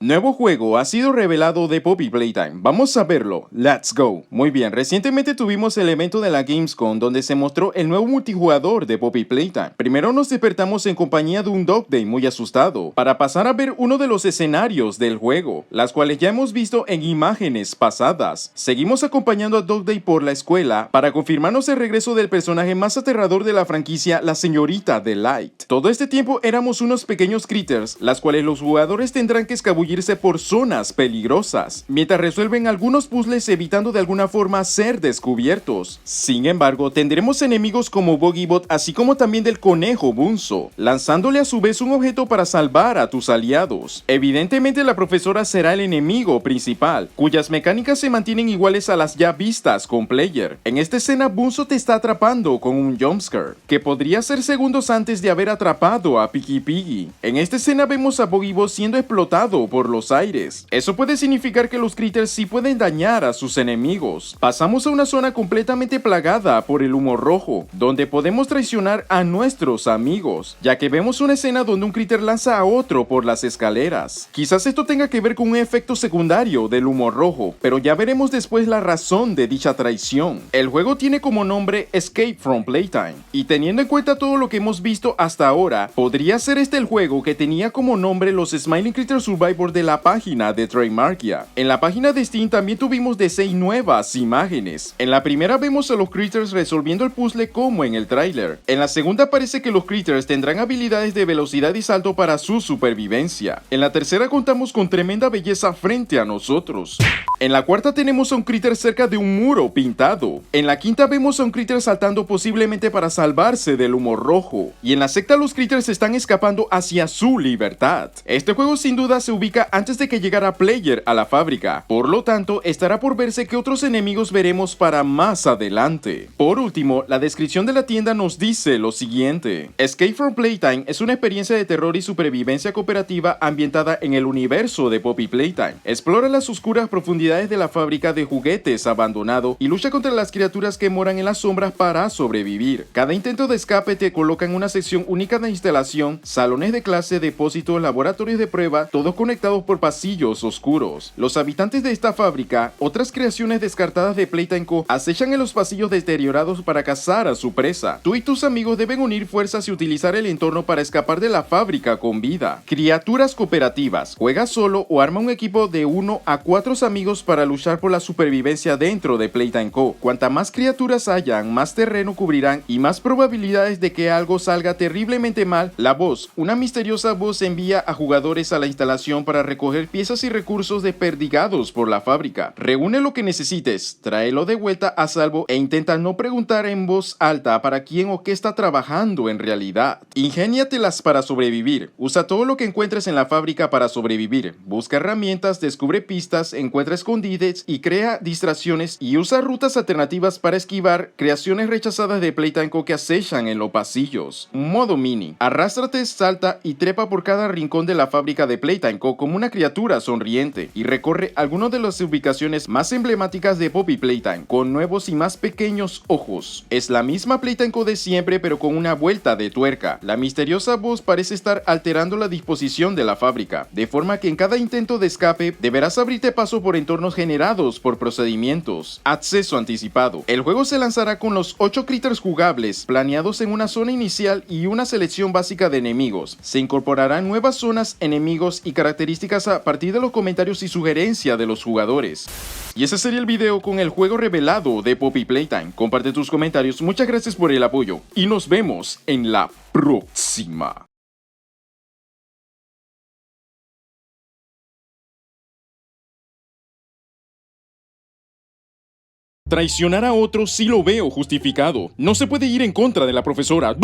Nuevo juego ha sido revelado de Poppy Playtime. Vamos a verlo. Let's go. Muy bien, recientemente tuvimos el evento de la Gamescom donde se mostró el nuevo multijugador de Poppy Playtime. Primero nos despertamos en compañía de un Dog Day muy asustado, para pasar a ver uno de los escenarios del juego, las cuales ya hemos visto en imágenes pasadas. Seguimos acompañando a Dog Day por la escuela para confirmarnos el regreso del personaje más aterrador de la franquicia, la señorita Delight. Todo este tiempo éramos unos pequeños critters, las cuales los jugadores tendrán que escabullirse por zonas peligrosas, mientras resuelven algunos puzzles evitando de alguna forma ser descubiertos. Sin embargo, tendremos enemigos como Bogibot, así como también del conejo Bunzo, lanzándole a su vez un objeto para salvar a tus aliados. Evidentemente la profesora será el enemigo principal, cuyas mecánicas se mantienen iguales a las ya vistas con Player. En esta escena Bunzo te está atrapando con un jumpscare, que podría ser segundos antes de haber atrapado a Piggy Piggy. En esta escena vemos a Bogibot siendo explotado por los aires. Eso puede significar que los critters sí pueden dañar a sus enemigos. Pasamos a una zona completamente plagada por el humo rojo, donde podemos traicionar a nuestros amigos, ya que vemos una escena donde un critter lanza a otro por las escaleras. Quizás esto tenga que ver con un efecto secundario del humo rojo, pero ya veremos después la razón de dicha traición. El juego tiene como nombre Escape from Playtime, y teniendo en cuenta todo lo que hemos visto hasta ahora, podría ser este el juego que tenía como nombre los Smiling Critter Survivor de la página de Trademarkia. En la página de Steam también tuvimos de 6 nuevas imágenes. En la primera vemos a los critters resolviendo el puzzle como en el tráiler. En la segunda parece que los critters tendrán habilidades de velocidad y salto para su supervivencia. En la tercera contamos con tremenda belleza frente a nosotros. En la cuarta tenemos a un critter cerca de un muro pintado. En la quinta vemos a un critter saltando posiblemente para salvarse del humo rojo. Y en la sexta los critters están escapando hacia su libertad. Este juego sin duda se ubica antes de que llegara Player a la fábrica, por lo tanto estará por verse qué otros enemigos veremos para más adelante. Por último, la descripción de la tienda nos dice lo siguiente: Escape from Playtime es una experiencia de terror y supervivencia cooperativa ambientada en el universo de Poppy Playtime. Explora las oscuras profundidades de la fábrica de juguetes abandonado y lucha contra las criaturas que moran en las sombras para sobrevivir. Cada intento de escape te coloca en una sección única de instalación, salones de clase, depósitos, laboratorios de prueba, todos conectados por pasillos oscuros. Los habitantes de esta fábrica, otras creaciones descartadas de Playtime Co, acechan en los pasillos deteriorados para cazar a su presa. Tú y tus amigos deben unir fuerzas y utilizar el entorno para escapar de la fábrica con vida. Criaturas cooperativas. Juega solo o arma un equipo de 1 a 4 amigos para luchar por la supervivencia dentro de Playtime Co. Cuanta más criaturas hayan, más terreno cubrirán y más probabilidades de que algo salga terriblemente mal. La voz. Una misteriosa voz envía a jugadores a la instalación para recoger piezas y recursos desperdigados por la fábrica. Reúne lo que necesites, tráelo de vuelta a salvo e intenta no preguntar en voz alta para quién o qué está trabajando en realidad. Ingéniatelas para sobrevivir. Usa todo lo que encuentres en la fábrica para sobrevivir. Busca herramientas, descubre pistas, encuentra escondites y crea distracciones, y usa rutas alternativas para esquivar creaciones rechazadas de Playtime Co que acechan en los pasillos. Modo mini. Arrástrate, salta y trepa por cada rincón de la fábrica de Playtime Co como una criatura sonriente, y recorre algunas de las ubicaciones más emblemáticas de Poppy Playtime con nuevos y más pequeños ojos. Es la misma Playtime Co de siempre, pero con una vuelta de tuerca. La misteriosa voz parece estar alterando la disposición de la fábrica, de forma que en cada intento de escape deberás abrirte paso por entornos generados por procedimientos. Acceso anticipado. El juego se lanzará con los 8 critters jugables planeados en una zona inicial y una selección básica de enemigos. Se incorporarán nuevas zonas, enemigos y características a partir de los comentarios y sugerencias de los jugadores. Y ese sería el video con el juego revelado de Poppy Playtime. Comparte tus comentarios, muchas gracias por el apoyo y nos vemos en la próxima. Traicionar a otro sí lo veo justificado. No se puede ir en contra de la profesora.